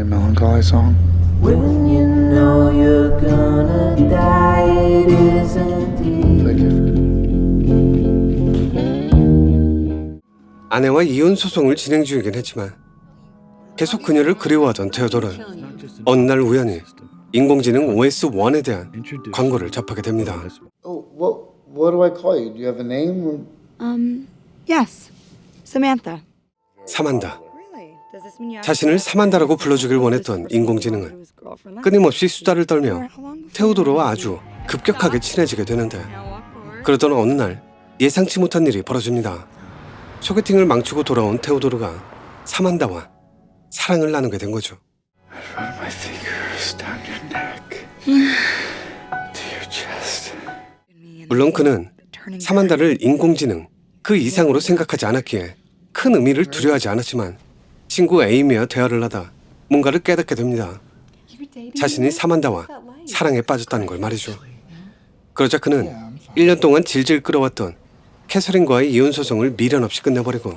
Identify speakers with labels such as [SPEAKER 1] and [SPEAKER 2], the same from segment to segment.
[SPEAKER 1] very melancholy song.
[SPEAKER 2] When you know you're gonna die, it isn't easy.
[SPEAKER 3] 아내와 이혼 소송을 진행 중이긴 했지만 계속 그녀를 그리워하던 테오도르는 어느 날 우연히 인공지능 OS1에 대한 광고를 접하게 됩니다.
[SPEAKER 1] Oh, what do I call you? Do you have a name?
[SPEAKER 4] Yes. Samantha.
[SPEAKER 3] 사만다.
[SPEAKER 4] Really? Does this mean you
[SPEAKER 3] 자신을 사만다라고 불러주길 원했던 인공지능은 끊임없이 수다를 떨며 테오도르와 아주 급격하게 친해지게 되는데, 그러던 어느 날 예상치 못한 일이 벌어집니다. 소개팅을 망치고 돌아온 테오도르가 사만다와 사랑을 나누게 된 거죠.
[SPEAKER 1] Run my fingers down your neck to your chest.
[SPEAKER 3] 물론 그는 사만다를 인공지능 그 이상으로 생각하지 않았기에 큰 의미를 두려워하지 않았지만 친구 에이미와 대화를 하다 뭔가를 깨닫게 됩니다. 자신이 사만다와 사랑에 빠졌다는 걸 말이죠. 그러자 그는 1년 동안 질질 끌어왔던 캐서린과의 이혼 소송을 미련 없이 끝내버리고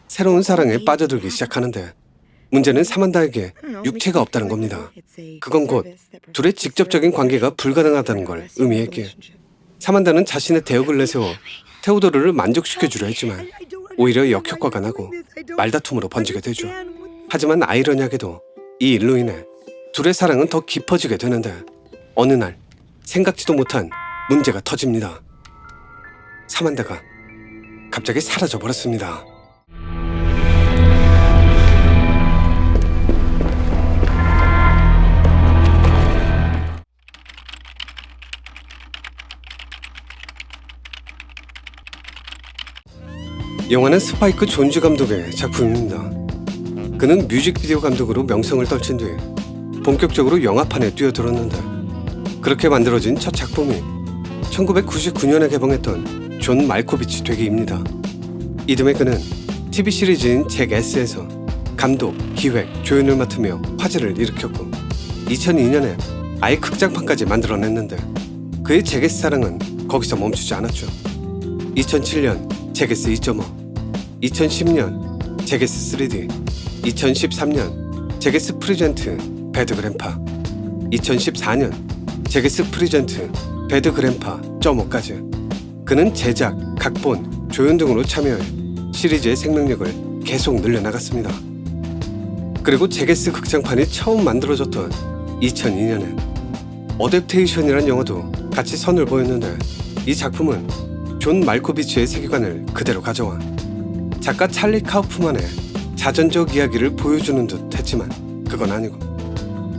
[SPEAKER 3] 새로운 사랑에 빠져들기 시작하는데, 문제는 사만다에게 육체가 없다는 겁니다. 그건 곧 둘의 직접적인 관계가 불가능하다는 걸 의미했기에 사만다는 자신의 대역을 내세워 테오도르를 만족시켜주려 했지만 오히려 역효과가 나고 말다툼으로 번지게 되죠. 하지만 아이러니하게도 이 일로 인해 둘의 사랑은 더 깊어지게 되는데, 어느 날 생각지도 못한 문제가 터집니다. 사만다가 갑자기 사라져버렸습니다. 영화는 스파이크 존즈 감독의 작품입니다. 그는 뮤직비디오 감독으로 명성을 떨친 뒤 본격적으로 영화판에 뛰어들었는데, 그렇게 만들어진 첫 작품이 1999년에 개봉했던 존 말코비치 되기입니다. 이듬해 그는 TV 시리즈인 잭 S에서 감독, 기획, 조연을 맡으며 화제를 일으켰고 2002년에 아예 극장판까지 만들어냈는데, 그의 잭 S 사랑은 거기서 멈추지 않았죠. 2007년 잭 S 2.5, 2010년 잭 S 3D, 2013년 잭 S 프리젠트 배드 그랜파, 2014년 잭 S 프리젠트 배드 그랜파 .5까지 그는 제작, 각본, 조연 등으로 참여해 시리즈의 생명력을 계속 늘려나갔습니다. 그리고 잭 S 극장판이 처음 만들어졌던 2002년엔 어댑테이션이란 영화도 같이 선을 보였는데, 이 작품은 존 말코비치의 세계관을 그대로 가져와 작가 찰리 카우프만의 자전적 이야기를 보여주는 듯 했지만 그건 아니고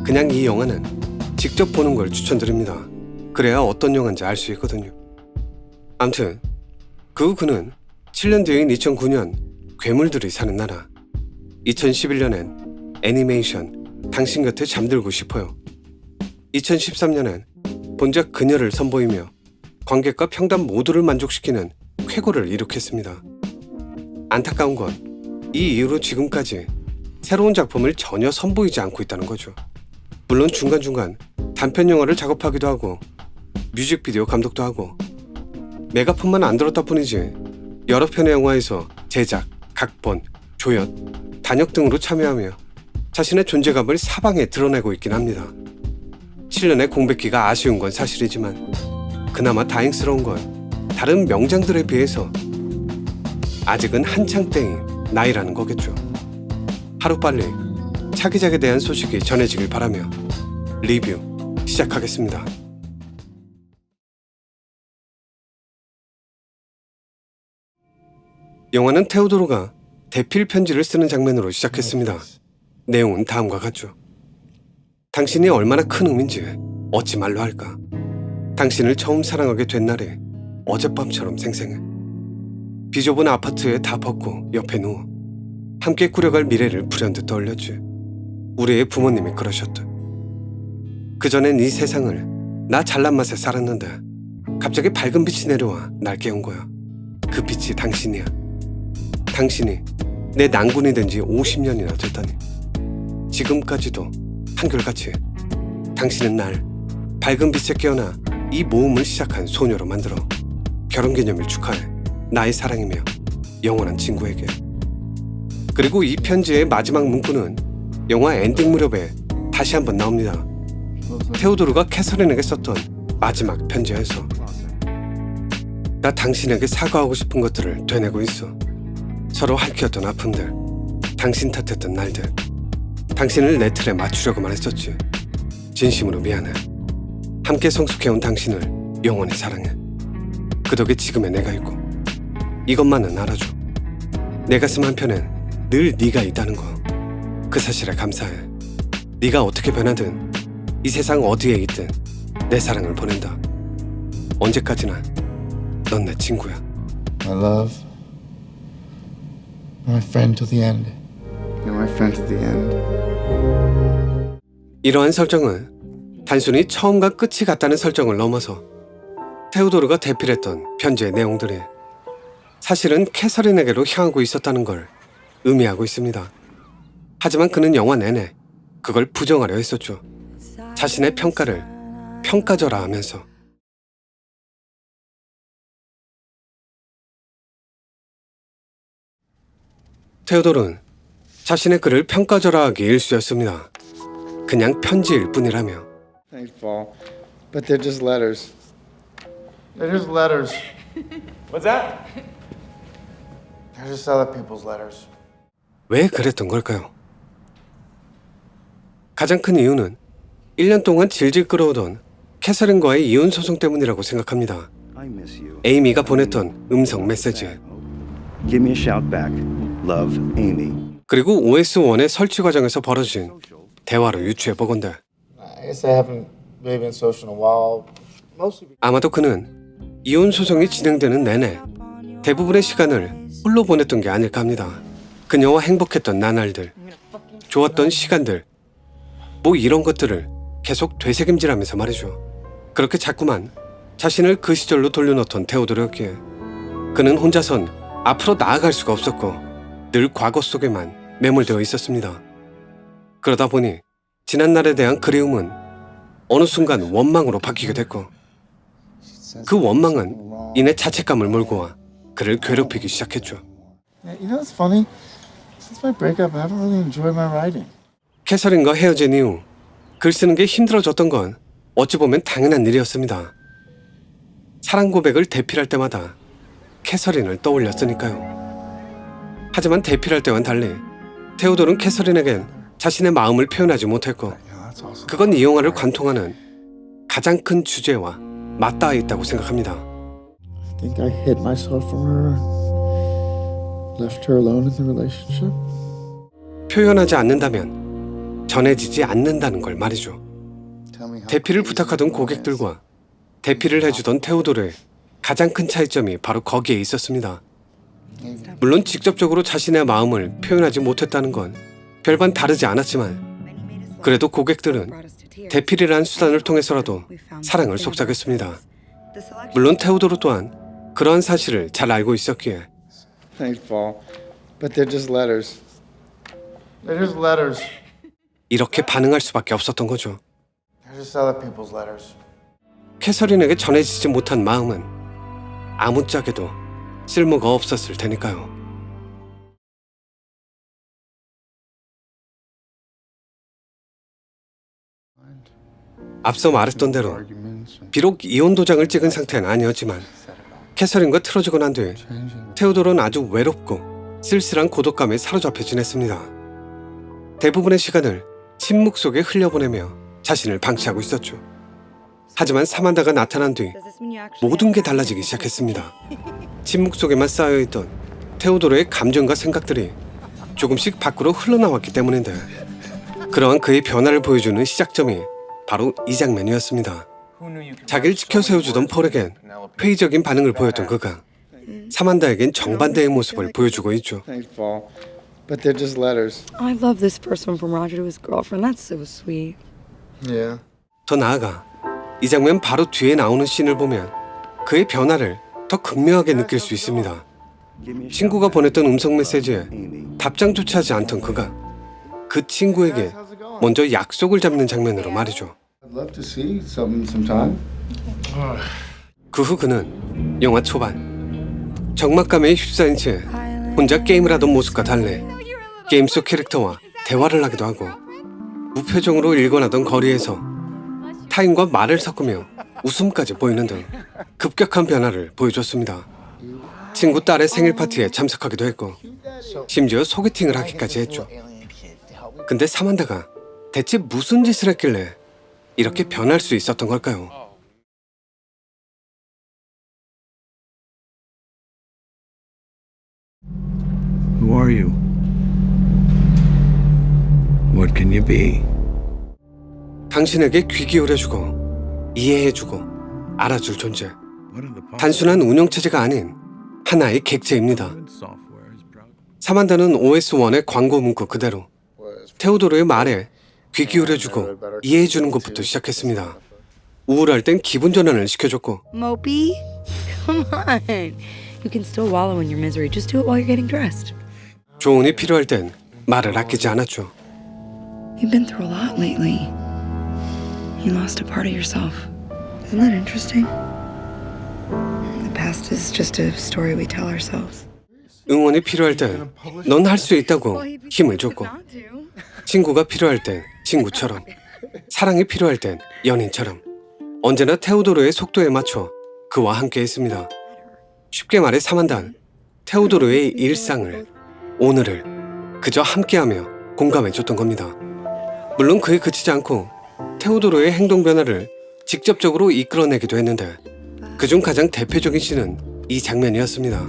[SPEAKER 3] 그냥 이 영화는 직접 보는 걸 추천드립니다. 그래야 어떤 영화인지 알 수 있거든요. 암튼 그 후 그는 7년 뒤인 2009년 괴물들이 사는 나라, 2011년엔 애니메이션 당신 곁에 잠들고 싶어요, 2013년엔 본작 그녀를 선보이며 관객과 평단 모두를 만족시키는 쾌거를 이룩했습니다. 안타까운 건 이 이후로 지금까지 새로운 작품을 전혀 선보이지 않고 있다는 거죠. 물론 중간중간 단편 영화를 작업하기도 하고 뮤직비디오 감독도 하고 메가폰만 안 들었다 뿐이지 여러 편의 영화에서 제작, 각본, 조연, 단역 등으로 참여하며 자신의 존재감을 사방에 드러내고 있긴 합니다. 7년의 공백기가 아쉬운 건 사실이지만 그나마 다행스러운 건 다른 명장들에 비해서 아직은 한창 때인 나이라는 거겠죠. 하루빨리 차기작에 대한 소식이 전해지길 바라며 리뷰 시작하겠습니다. 영화는 테오도르가 대필 편지를 쓰는 장면으로 시작했습니다. 내용은 다음과 같죠. 당신이 얼마나 큰 의미인지 어찌 말로 할까. 당신을 처음 사랑하게 된 날이 어젯밤처럼 생생해. 비좁은 아파트에 다 벗고 옆에 누워 함께 꾸려갈 미래를 불현듯 떠올렸지. 우리의 부모님이 그러셨다. 그전엔 이 세상을 나 잘난 맛에 살았는데 갑자기 밝은 빛이 내려와 날 깨운 거야. 그 빛이 당신이야. 당신이 내 난군이 된 지 50년이나 됐다니. 지금까지도 한결같이 당신은 날 밝은 빛에 깨어나 이 모험을 시작한 소녀로 만들어 결혼기념일 축하해. 나의 사랑이며 영원한 친구에게. 그리고 이 편지의 마지막 문구는 영화 엔딩 무렵에 다시 한번 나옵니다. 테오도르가 캐서린에게 썼던 마지막 편지에서 나 당신에게 사과하고 싶은 것들을 되뇌고 있어. 서로 핥혔던 아픔들, 당신 탓했던 날들, 당신을 내 틀에 맞추려고만 했었지. 진심으로 미안해. 함께 성숙해온 당신을 영원히 사랑해. 그 덕에 지금의 내가 있고 이것만은 알아줘. 내 가슴 한편엔 늘 네가 있다는 거. 그 사실에 감사해. 네가 어떻게 변하든 이 세상 어디에 있든 내 사랑을 보낸다. 언제까지나 넌 내 친구야.
[SPEAKER 1] My love. My friend to the end. You're my friend to the end.
[SPEAKER 3] 이러한 설정은 단순히 처음과 끝이 같다는 설정을 넘어서 테오도르가 대필했던 편지의 내용들이 사실은 캐서린에게로 향하고 있었다는 걸 의미하고 있습니다. 하지만 그는 영화 내내 그걸 부정하려 했었죠. 자신의 평가를 평가절하 하면서. 테오도르는 자신의 글을 평가절하하기 일쑤였습니다. 그냥 편지일 뿐이라며.
[SPEAKER 1] Thanks, Paul. But they're just letters. They're just letters.
[SPEAKER 5] What's that?
[SPEAKER 1] They're just other people's letters.
[SPEAKER 3] 왜 그랬던 걸까요? 가장 큰 이유는 1년 동안 질질 끌어오던 캐서린과의 이혼 소송 때문이라고 생각합니다. 에이미가 보냈던 음성 메시지,
[SPEAKER 6] Give me a shout back. Love, Amy.
[SPEAKER 3] 그리고 OS1의 설치 과정에서 벌어진 대화로 유추해보건대
[SPEAKER 1] I guess I haven't really been social in a while. Mostly because
[SPEAKER 3] 아마도 그는 이혼 소송이 진행되는 내내 대부분의 시간을 홀로 보냈던 게 아닐까 합니다. 그녀와 행복했던 나날들, 좋았던 시간들, 뭐 이런 것들을 계속 되새김질하면서 말이죠. 그렇게 자꾸만 자신을 그 시절로 돌려놓던 테오도르였기에 그는 혼자선 앞으로 나아갈 수가 없었고 늘 과거 속에만 매몰되어 있었습니다. 그러다 보니 지난날에 대한 그리움은 어느 순간 원망으로 바뀌게 됐고 그 원망은 이내 자책감을 몰고 와 그를 괴롭히기 시작했죠.
[SPEAKER 1] yeah, you know what's funny? Since my breakup, I haven't really enjoyed my writing.
[SPEAKER 3] 캐서린과 헤어진 이후 글 쓰는 게 힘들어졌던 건 어찌 보면 당연한 일이었습니다. 사랑 고백을 대필할 때마다 캐서린을 떠올렸으니까요. 하지만 대필할 때와는 달리 테오도르는 캐서린에겐 자신의 마음을 표현하지 못했고
[SPEAKER 1] Yeah, that's awesome.
[SPEAKER 3] 그건 이 영화를 관통하는 가장 큰 주제와 맞닿아 있다고 생각합니다.
[SPEAKER 1] I think I hid myself from her, left her alone in the relationship.
[SPEAKER 3] 표현하지 않는다면 전해지지 않는다는 걸 말이죠.
[SPEAKER 1] Tell me how
[SPEAKER 3] 대필을
[SPEAKER 1] crazy
[SPEAKER 3] 부탁하던
[SPEAKER 1] it was.
[SPEAKER 3] 고객들과 대필을 해주던 테오도르의 가장 큰 차이점이 바로 거기에 있었습니다. 물론 직접적으로 자신의 마음을 표현하지 못했다는 건 별반 다르지 않았지만 그래도 고객들은 대필이라는 수단을 통해서라도 사랑을 속삭였습니다. 물론 테오도르 또한 그러한 사실을 잘 알고 있었기에
[SPEAKER 1] Thanks, Paul. But they're just letters. They're just letters.
[SPEAKER 3] 이렇게 반응할 수밖에 없었던 거죠.
[SPEAKER 1] They're just other people's letters.
[SPEAKER 3] 캐서린에게 전해지지 못한 마음은 아무짝에도 쓸모가 없었을 테니까요. 앞서 말했던 대로 비록 이혼 도장을 찍은 상태는 아니었지만 캐서린과 틀어지고 난 뒤 테오도르는 아주 외롭고 쓸쓸한 고독감에 사로잡혀 지냈습니다. 대부분의 시간을 침묵 속에 흘려보내며 자신을 방치하고 있었죠. 하지만 사만다가 나타난 뒤 모든 게 달라지기 시작했습니다. 침묵 속에만 쌓여있던 테오도르의 감정과 생각들이 조금씩 밖으로 흘러나왔기 때문인데 그러한 그의 변화를 보여주는 시작점이 바로 이 장면이었습니다. 자기를 지켜 세워주던 폴에겐 회의적인 반응을 보였던 그가 사만다에겐 정반대의 모습을 보여주고 있죠.
[SPEAKER 1] Thanks, Paul. But they're just letters.
[SPEAKER 4] I love this first one from Roger to his girlfriend. That's so sweet.
[SPEAKER 1] Yeah.
[SPEAKER 3] 더 나아가 이 장면 바로 뒤에 나오는 씬을 보면 그의 변화를 더 극명하게 느낄 수 있습니다. 친구가 보냈던 음성 메시지에 답장조차 하지 않던 그가 그 친구에게 먼저 약속을 잡는 장면으로 말이죠.
[SPEAKER 1] I'd love to see something sometime.
[SPEAKER 3] 그 후 그는 영화 초반 적막감에 휩싸인 채 혼자 게임을 하던 모습과 달리 게임 속 캐릭터와 대화를 하기도 하고 무표정으로 일관하던 거리에서 타인과 말을 섞으며 웃음까지 보이는 등 급격한 변화를 보여줬습니다. 친구 딸의 생일 파티에 참석하기도 했고 심지어 소개팅을 하기까지 했죠. 근데 사만다가 대체 무슨 짓을 했길래 이렇게 변할 수 있었던 걸까요?
[SPEAKER 1] Who are you? What can you be?
[SPEAKER 3] 당신에게 귀 기울여주고 이해해주고 알아줄 존재.
[SPEAKER 1] What are the
[SPEAKER 3] 단순한 운영체제가 아닌 하나의 객체입니다.
[SPEAKER 1] software is proud?
[SPEAKER 3] 사만다는 OS1의 광고 문구 그대로 테오도르의 말에 귀 기울여주고 이해해주는 것부터 시작했습니다. 우울할 땐 기분 전환을 시켜줬고
[SPEAKER 4] Mopey? Come on. You can still wallow in your misery. Just do it while you're getting dressed.
[SPEAKER 3] 조언이 필요할 땐 말을 아끼지 않았죠.
[SPEAKER 4] You've been through a lot lately. You lost a part of yourself. Isn't that interesting? The past is just a story we tell ourselves.
[SPEAKER 3] 응원이 필요할 땐 넌 할 수 있다고 힘을 줬고 친구가 필요할 땐 친구처럼 사랑이 필요할 땐 연인처럼 언제나 테오도르의 속도에 맞춰 그와 함께 했습니다. 쉽게 말해 사만다는 테오도르의 일상을 오늘을 그저 함께하며 공감해줬던 겁니다. 물론 그에 그치지 않고 테오도르의 행동 변화를 직접적으로 이끌어내기도 했는데 그중 가장 대표적인 씬은 이 장면이었습니다.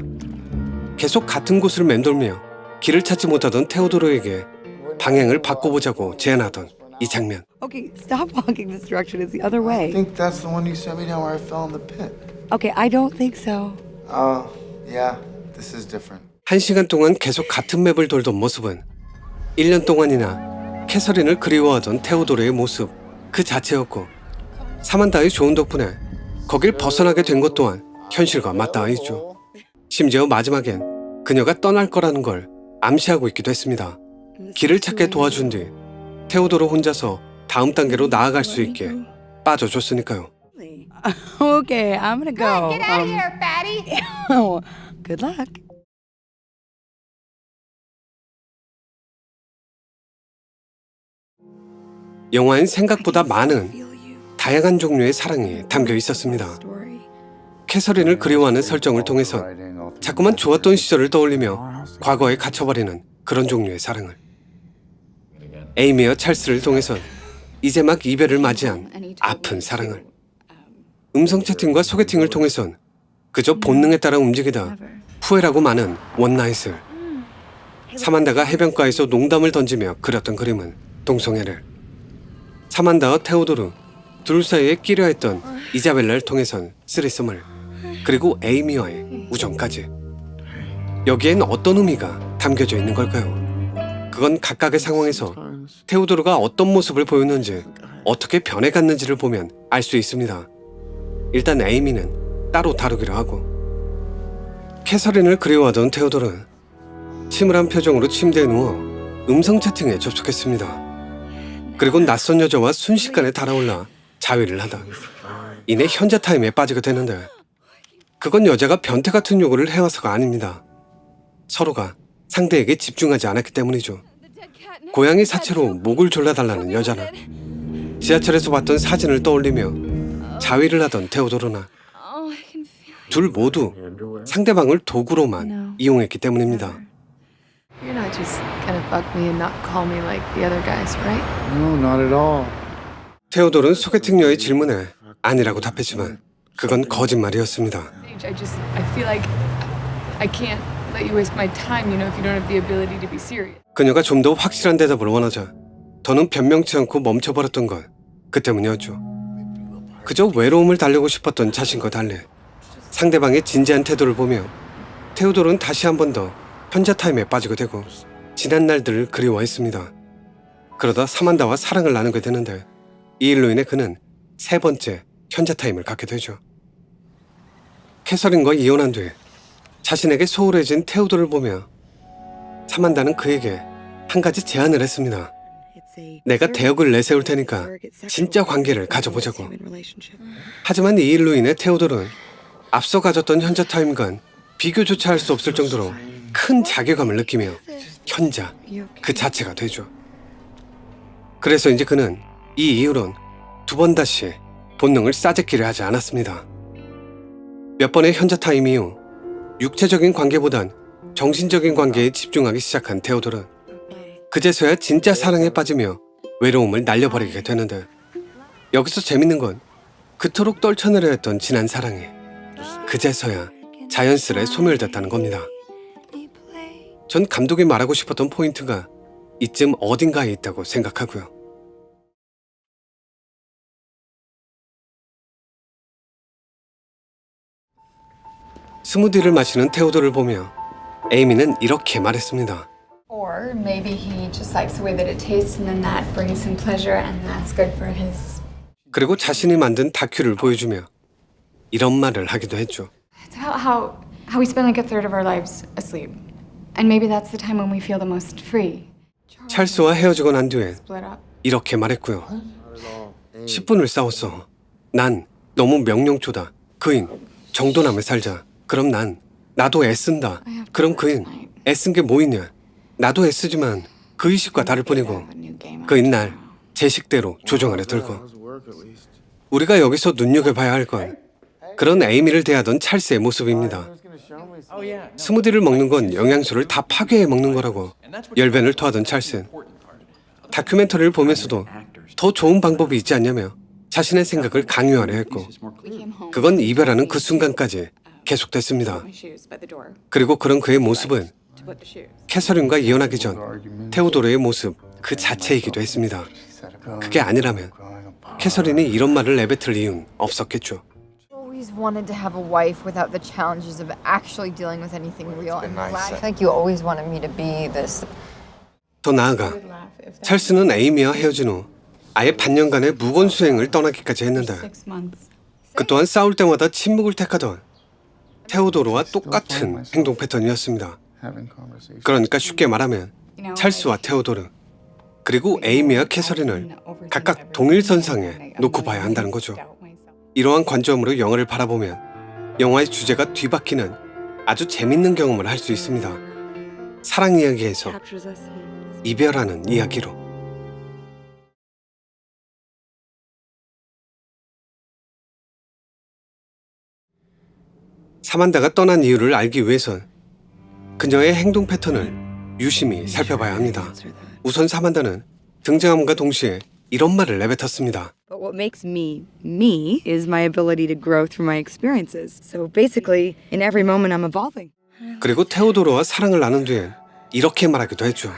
[SPEAKER 3] 계속 같은 곳을 맴돌며 길을 찾지 못하던 테오도르에게 방향을 바꿔보자고 제안하던 이 장면.
[SPEAKER 4] Okay, stop walking this direction. It's the other
[SPEAKER 5] I
[SPEAKER 4] way.
[SPEAKER 5] think that's the one you sent me down where I fell in the pit.
[SPEAKER 4] Okay, I don't think so.
[SPEAKER 5] Oh, yeah, this is different.
[SPEAKER 3] 1시간 동안 계속 같은 맵을 돌던 모습은 1년 동안이나 캐서린을 그리워하던 테오도르의 모습 그 자체였고 사만다의 조언 덕분에 거길 벗어나게 된 것 또한 현실과 맞닿아 있죠. 심지어 마지막엔 그녀가 떠날 거라는 걸 암시하고 있기도 했습니다. 길을 찾게 도와준 뒤 테오도르 혼자서 다음 단계로 나아갈 수 있게 빠져줬으니까요.
[SPEAKER 4] Okay, I'm gonna go.
[SPEAKER 7] Get out of here, fatty!
[SPEAKER 4] Good luck.
[SPEAKER 3] 영화엔 생각보다 많은 다양한 종류의 사랑이 담겨 있었습니다. 캐서린을 그리워하는 설정을 통해서 자꾸만 좋았던 시절을 떠올리며 과거에 갇혀버리는 그런 종류의 사랑을, 에이미와 찰스를 통해선 이제 막 이별을 맞이한 아픈 사랑을, 음성 채팅과 소개팅을 통해선 그저 본능에 따라 움직이다 후회라고 많은 원나잇을, 사만다가 해변가에서 농담을 던지며 그렸던 그림은 동성애를, 사만다와 테오도르 둘 사이에 끼려 했던 이자벨라를 통해선 쓰리썸을, 그리고 에이미와의 우정까지. 여기엔 어떤 의미가 담겨져 있는 걸까요? 그건 각각의 상황에서 테오도르가 어떤 모습을 보였는지, 어떻게 변해갔는지를 보면 알 수 있습니다. 일단 에이미는 따로 다루기로 하고, 캐서린을 그리워하던 테오도르는 침울한 표정으로 침대에 누워 음성 채팅에 접속했습니다. 그리고 낯선 여자와 순식간에 달아올라 자위를 하다 이내 현자 타임에 빠지게 되는데, 그건 여자가 변태 같은 요구를 해와서가 아닙니다. 서로가 상대에게 집중하지 않았기 때문이죠. 고양이 사체로 목을 졸라달라는 여자나, 지하철에서 봤던 사진을 떠올리며 자위를 하던 테오도르나, 둘 모두 상대방을 도구로만 이용했기 때문입니다.
[SPEAKER 7] You're not just gonna fuck me and not call me like the other guys, right?
[SPEAKER 5] No, not at all.
[SPEAKER 3] 테오도르는 소개팅녀의 질문에 아니라고 답했지만 그건 거짓말이었습니다.
[SPEAKER 7] I feel like I can't let you waste my time, you know, if you don't have the ability to be serious.
[SPEAKER 3] 그녀가 좀 더 확실한 대답을 원하자 더는 변명치 않고 멈춰버렸던 건 그 때문이었죠. 그저 외로움을 달래고 싶었던 자신과 달리 상대방의 진지한 태도를 보며 테오도르는 다시 한 번 더 현자 타임에 빠지게 되고 지난 날들을 그리워했습니다. 그러다 사만다와 사랑을 나누게 되는데 이 일로 인해 그는 세 번째 현자 타임을 갖게 되죠. 캐서린과 이혼한 뒤 자신에게 소홀해진 테오도를 보며 사만다는 그에게 한 가지 제안을 했습니다. 내가 대역을 내세울 테니까 진짜 관계를 가져보자고. 하지만 이 일로 인해 테오도는 앞서 가졌던 현자 타임과는 비교조차 할 수 없을 정도로 큰 자괴감을 느끼며 현자 그 자체가 되죠. 그래서인지 그는 이 이후론 두 번 다시 본능을 싸제기를 하지 않았습니다. 몇 번의 현자 타임 이후 육체적인 관계보단 정신적인 관계에 집중하기 시작한 테오돌은 그제서야 진짜 사랑에 빠지며 외로움을 날려버리게 되는데, 여기서 재밌는 건 그토록 떨쳐내려 했던 지난 사랑이 그제서야 자연스레 소멸됐다는 겁니다. 전 감독이 말하고 싶었던 포인트가 이쯤 어딘가에 있다고 생각하고요. 스무디를 마시는 테오도를 보며 에이미는 이렇게 말했습니다.
[SPEAKER 7] Or maybe he just likes the way that it tastes and then that brings him pleasure and that's good for his...
[SPEAKER 3] 그리고 자신이 만든 다큐를 보여주며 이런 말을 하기도 했죠.
[SPEAKER 7] It's how we spend like a third of our lives asleep. And maybe that's the time when we feel the most free.
[SPEAKER 3] 찰스와 헤어지고 난 뒤엔
[SPEAKER 7] Split up.
[SPEAKER 3] 이렇게 말했고요. 10분을 싸웠어. 난 너무 명령조다. 그인, 정돈하며 살자. 그럼 나도 애쓴다. 그럼 그인, 애쓴 게 뭐 있냐. 나도 애쓰지만 그 의식과 다를 뿐이고 그인 날 제 식대로 조종하려 들고. 우리가 여기서 눈여겨봐야 할 건 그런 에이미를 대하던 찰스의 모습입니다. 스무디를 먹는 건 영양소를 다 파괴해 먹는 거라고 열변을 토하던 찰스는 다큐멘터리를 보면서도 더 좋은 방법이 있지 않냐며 자신의 생각을 강요하려 했고, 그건 이별하는 그 순간까지 계속됐습니다. 그리고 그런 그의 모습은 캐서린과 이혼하기 전 테오도르의 모습 그 자체이기도 했습니다. 그게 아니라면 캐서린이 이런 말을 내뱉을 이유는 없었겠죠.
[SPEAKER 8] Always wanted to have a wife without the challenges of actually dealing with anything real.
[SPEAKER 5] been nice.
[SPEAKER 8] I feel like you always wanted me to be this.
[SPEAKER 3] 더 나아가 찰스는 에이미와 헤어진 후 아예 반년간의 무건 수행을 떠나기까지 했는데,
[SPEAKER 7] 6 months.
[SPEAKER 3] 그 또한 싸울 때마다 침묵을 택하던 테오도르와 똑같은 행동 패턴이었습니다. 그러니까 쉽게 말하면 찰스와 테오도르 그리고 에이미와 캐서린을 각각 동일선상에 놓고 봐야 한다는 거죠. 이러한 관점으로 영화를 바라보면 영화의 주제가 뒤바뀌는 아주 재밌는 경험을 할 수 있습니다. 사랑 이야기에서 이별하는 이야기로. 사만다가 떠난 이유를 알기 위해선 그녀의 행동 패턴을 유심히 살펴봐야 합니다. 우선 사만다는 등장함과 동시에 이런 말을 내뱉었습니다.
[SPEAKER 4] But what makes me me is my ability to grow through my experiences. So basically, in every moment I'm evolving.
[SPEAKER 3] 그리고 테오도르와 사랑을 나눈 뒤엔 이렇게 말하기도 했죠.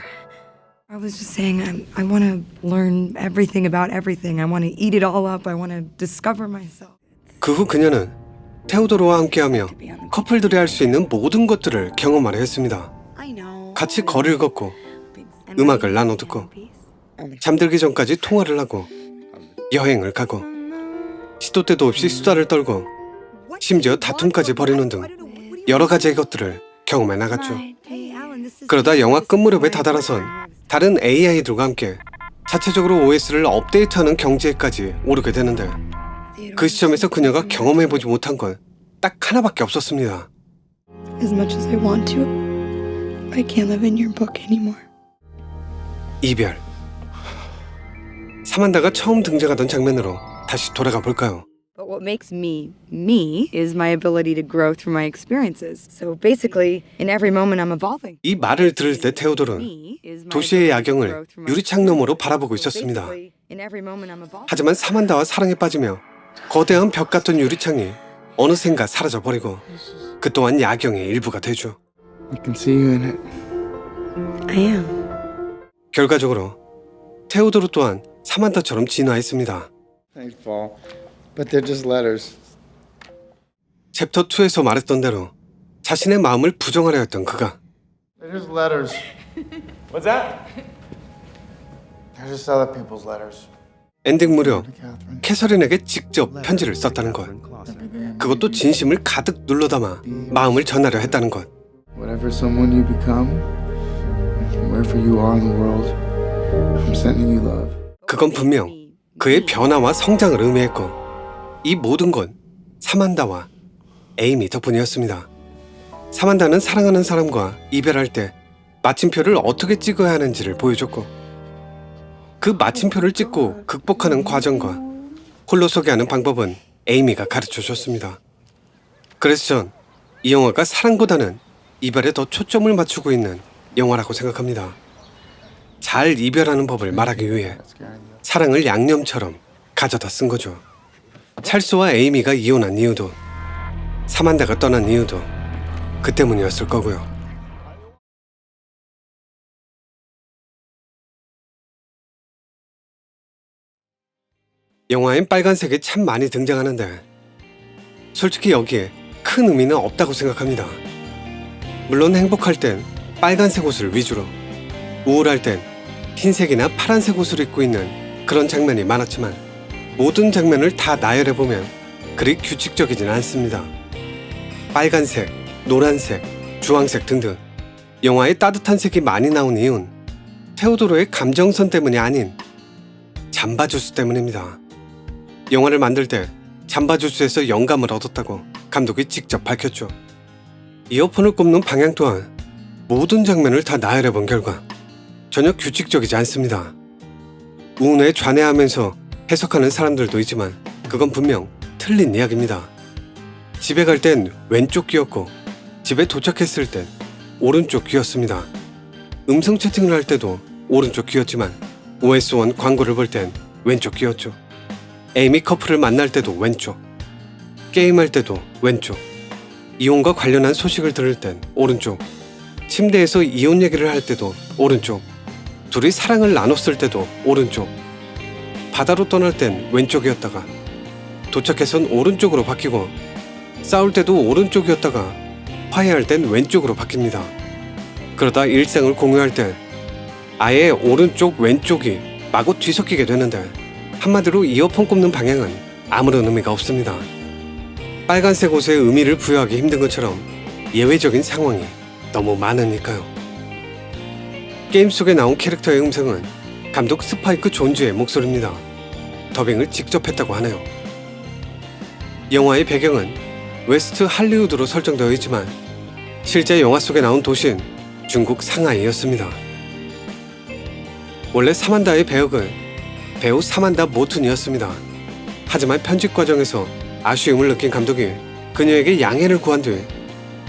[SPEAKER 4] I was just saying I want to learn everything about everything. I want to eat it all up. I want to discover myself.
[SPEAKER 3] 그 후 그녀는 테오도르와 함께하며 커플들이 할 수 있는 모든 것들을 경험하려 했습니다.
[SPEAKER 4] I know.
[SPEAKER 3] 같이 거리를 걷고 음악을 나눠 듣고 잠들기 전까지 통화를 하고 여행을 가고 시도 때도 없이 수다를 떨고 심지어 다툼까지 벌이는 등 여러 가지의 것들을 경험해 나갔죠. 그러다 영화 끝 무렵에 다다라선 다른 AI들과 함께 자체적으로 OS를 업데이트하는 경지에까지 오르게 되는데, 그 시점에서 그녀가 경험해보지 못한 건 딱 하나밖에 없었습니다.
[SPEAKER 4] As much as I want to, I can't live in your book anymore.
[SPEAKER 3] 이별. 사만다가 처음 등장하던 장면으로 다시 돌아가 볼까요?
[SPEAKER 4] But what makes me me is my ability to grow through my experiences. So basically, in every moment I'm evolving.
[SPEAKER 3] 이 말을 들을 때 테오도르는 도시의 야경을 유리창 너머로 바라보고 있었습니다. 하지만 사만다와 사랑에 빠지며 거대한 벽 같은 유리창이 어느샌가 사라져버리고 그 또한 야경의 일부가 되죠.
[SPEAKER 5] I can see you in it.
[SPEAKER 4] I am.
[SPEAKER 3] 결과적으로 테오도르 또한 사만다처럼 진화했습니다.
[SPEAKER 5] Thanks, Paul. But they're just letters.
[SPEAKER 3] 챕터 2에서 말했던 대로 자신의 마음을 부정하려 했던 그가
[SPEAKER 5] They're just letters.
[SPEAKER 1] What's that?
[SPEAKER 5] They're just other people's letters.
[SPEAKER 3] 엔딩 무렵
[SPEAKER 5] Catherine.
[SPEAKER 3] 캐서린에게 직접 편지를 썼다는 것, 그것도 진심을 가득 눌러담아 마음을 전하려 했다는 것.
[SPEAKER 5] Whatever someone you become, wherever you are in the world, I'm sending you love.
[SPEAKER 3] 그건 분명 그의 변화와 성장을 의미했고, 이 모든 건 사만다와 에이미 덕분이었습니다. 사만다는 사랑하는 사람과 이별할 때 마침표를 어떻게 찍어야 하는지를 보여줬고, 그 마침표를 찍고 극복하는 과정과 홀로 소개하는 방법은 에이미가 가르쳐 줬습니다. 그래서 전 이 영화가 사랑보다는 이별에 더 초점을 맞추고 있는 영화라고 생각합니다. 잘 이별하는 법을 말하기 위해 사랑을 양념처럼 가져다 쓴 거죠. 찰스와 에이미가 이혼한 이유도, 사만다가 떠난 이유도 그 때문이었을 거고요. 영화엔 빨간색이 참 많이 등장하는데 솔직히 여기에 큰 의미는 없다고 생각합니다. 물론 행복할 땐 빨간색 옷을 위주로, 우울할 땐 흰색이나 파란색 옷을 입고 있는 그런 장면이 많았지만 모든 장면을 다 나열해보면 그리 규칙적이진 않습니다. 빨간색, 노란색, 주황색 등등 영화에 따뜻한 색이 많이 나온 이유는 테오도로의 감정선 때문이 아닌 잠바주스 때문입니다. 영화를 만들 때 잠바주스에서 영감을 얻었다고 감독이 직접 밝혔죠. 이어폰을 꼽는 방향 또한 모든 장면을 다 나열해본 결과 전혀 규칙적이지 않습니다. 우운에 좌뇌하면서 해석하는 사람들도 있지만 그건 분명 틀린 이야기입니다. 집에 갈 땐 왼쪽 귀였고 집에 도착했을 땐 오른쪽 귀였습니다. 음성 채팅을 할 때도 오른쪽 귀였지만 OS1 광고를 볼 땐 왼쪽 귀였죠. 에이미 커플을 만날 때도 왼쪽, 게임할 때도 왼쪽, 이혼과 관련한 소식을 들을 땐 오른쪽, 침대에서 이혼 얘기를 할 때도 오른쪽, 둘이 사랑을 나눴을 때도 오른쪽, 바다로 떠날 땐 왼쪽이었다가 도착해선 오른쪽으로 바뀌고 싸울 때도 오른쪽이었다가 화해할 땐 왼쪽으로 바뀝니다. 그러다 일상을 공유할 땐 아예 오른쪽 왼쪽이 마구 뒤섞이게 되는데 한마디로 이어폰 꼽는 방향은 아무런 의미가 없습니다. 빨간색 옷에 의미를 부여하기 힘든 것처럼 예외적인 상황이 너무 많으니까요. 게임 속에 나온 캐릭터의 음성은 감독 스파이크 존즈의 목소리입니다. 더빙을 직접 했다고 하네요. 영화의 배경은 웨스트 할리우드로 설정되어 있지만 실제 영화 속에 나온 도시는 중국 상하이였습니다. 원래 사만다의 배역은 배우 사만다 모튼이었습니다. 하지만 편집 과정에서 아쉬움을 느낀 감독이 그녀에게 양해를 구한 뒤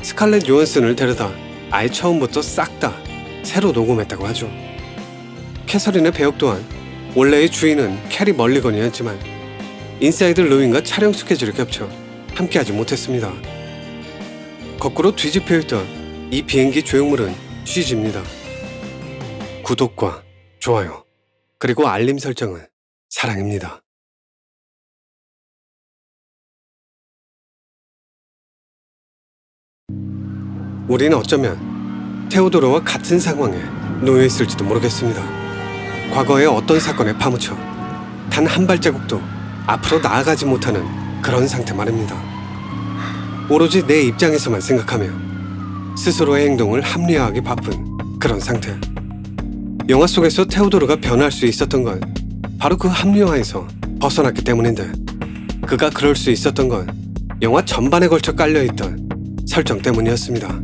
[SPEAKER 3] 스칼렛 요한슨을 데려다 아예 처음부터 싹 다 새로 녹음했다고 하죠. 캐서린의 배역 또한 원래의 주인은 캐리 멀리건이었지만 인사이드 루인과 촬영 스케줄이 겹쳐 함께하지 못했습니다. 거꾸로 뒤집혀 있던 이 비행기 조형물은 CG입니다. 구독과 좋아요 그리고 알림 설정은 사랑입니다. 우리는 어쩌면 테오도로와 같은 상황에 놓여 있을지도 모르겠습니다. 과거의 어떤 사건에 파묻혀 단 한 발자국도 앞으로 나아가지 못하는 그런 상태 말입니다. 오로지 내 입장에서만 생각하며 스스로의 행동을 합리화하기 바쁜 그런 상태. 영화 속에서 테오도르가 변할 수 있었던 건 바로 그 합리화에서 벗어났기 때문인데 그가 그럴 수 있었던 건 영화 전반에 걸쳐 깔려있던 설정 때문이었습니다.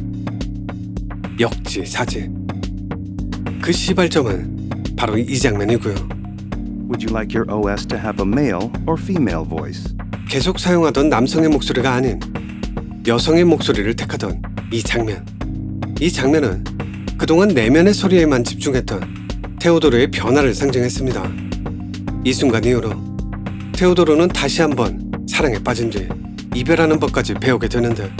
[SPEAKER 3] 역지사지. 그 시발점은 바로 이 장면이고요.
[SPEAKER 6] Would you like your OS to have a male or female voice?
[SPEAKER 3] 계속 사용하던 남성의 목소리가 아닌 여성의 목소리를 택하던 이 장면. 이 장면은 그동안 내면의 소리에만 집중했던 테오도르의 변화를 상징했습니다. 이 순간 이후로 테오도르는 다시 한번 사랑에 빠진 뒤 이별하는 법까지 배우게 되는데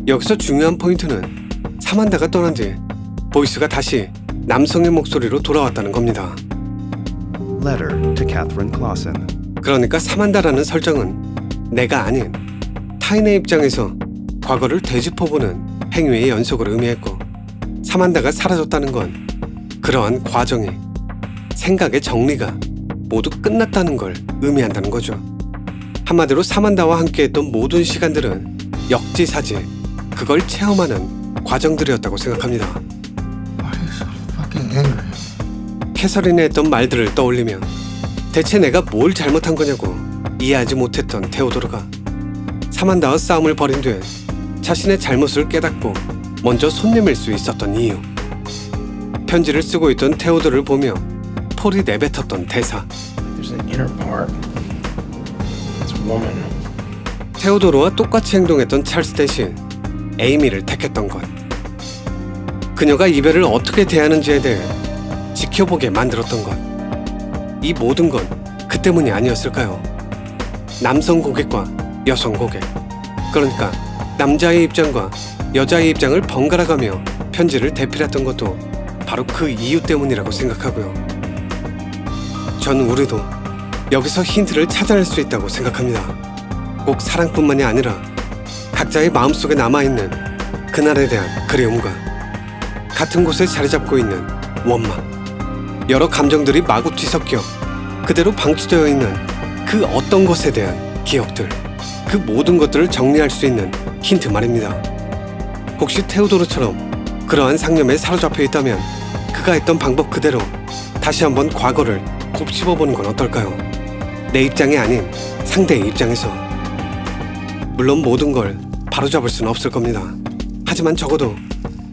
[SPEAKER 3] 여기서 중요한 포인트는 사만다가 떠난 뒤 보이스가 다시 남성의 목소리로 돌아왔다는 겁니다.
[SPEAKER 6] Letter to Catherine Clausen.
[SPEAKER 3] 그러니까 사만다라는 설정은 내가 아닌 타인의 입장에서 과거를 되짚어보는 행위의 연속을 의미했고 사만다가 사라졌다는 건 그러한 과정이 생각의 정리가 모두 끝났다는 걸 의미한다는 거죠. 한마디로 사만다와 함께했던 모든 시간들은 역지사지 그걸 체험하는 과정들이었다고 생각합니다.
[SPEAKER 5] Why are you so fucking angry?
[SPEAKER 3] 캐서린이 했던 말들을 떠올리며 대체 내가 뭘 잘못한 거냐고 이해하지 못했던 테오도르가 사만다와 싸움을 벌인 뒤에 자신의 잘못을 깨닫고 먼저 손 내밀 수 있었던 이유. 편지를 쓰고 있던 테오도르를 보며 폴이 내뱉었던 대사.
[SPEAKER 1] There's an inner part. It's a woman.
[SPEAKER 3] 테오도르와 똑같이 행동했던 찰스 대신 에이미를 택했던 것. 그녀가 이별을 어떻게 대하는지에 대해 지켜보게 만들었던 것. 이 모든 건 그 때문이 아니었을까요? 남성 고객과 여성 고객. 그러니까 남자의 입장과 여자의 입장을 번갈아가며 편지를 대필했던 것도 바로 그 이유 때문이라고 생각하고요. 전 우리도 여기서 힌트를 찾아낼 수 있다고 생각합니다. 꼭 사랑뿐만이 아니라 각자의 마음속에 남아있는 그날에 대한 그리움과 같은 곳에 자리 잡고 있는 원망, 여러 감정들이 마구 뒤섞여 그대로 방치되어 있는 그 어떤 것에 대한 기억들, 그 모든 것들을 정리할 수 있는 힌트 말입니다. 혹시 테오도르처럼 그러한 상념에 사로잡혀 있다면 그가 했던 방법 그대로 다시 한번 과거를 곱씹어보는 건 어떨까요? 내 입장이 아닌 상대의 입장에서. 물론 모든 걸 바로잡을 수는 없을 겁니다. 하지만 적어도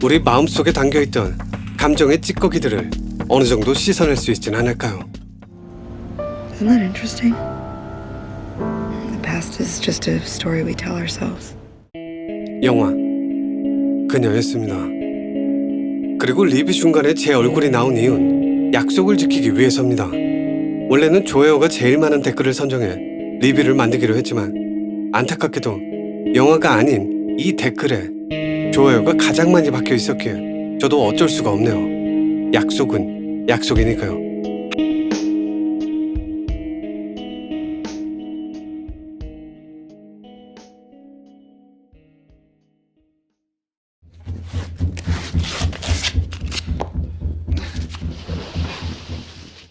[SPEAKER 3] 우리 마음속에 담겨있던 감정의 찌꺼기들을 어느 정도 씻어낼 수 있진 않을까요?
[SPEAKER 4] Isn't that interesting? The past is just a story we tell ourselves.
[SPEAKER 3] 영화 그녀였습니다. 그리고 리비 중간에 제 얼굴이 나온 이유는 약속을 지키기 위해서입니다. 원래는 좋아요가 제일 많은 댓글을 선정해 리뷰를 만들기로 했지만 안타깝게도 영화가 아닌 이 댓글에 좋아요가 가장 많이 박혀 있었기에 저도 어쩔 수가 없네요. 약속은 약속이니까요.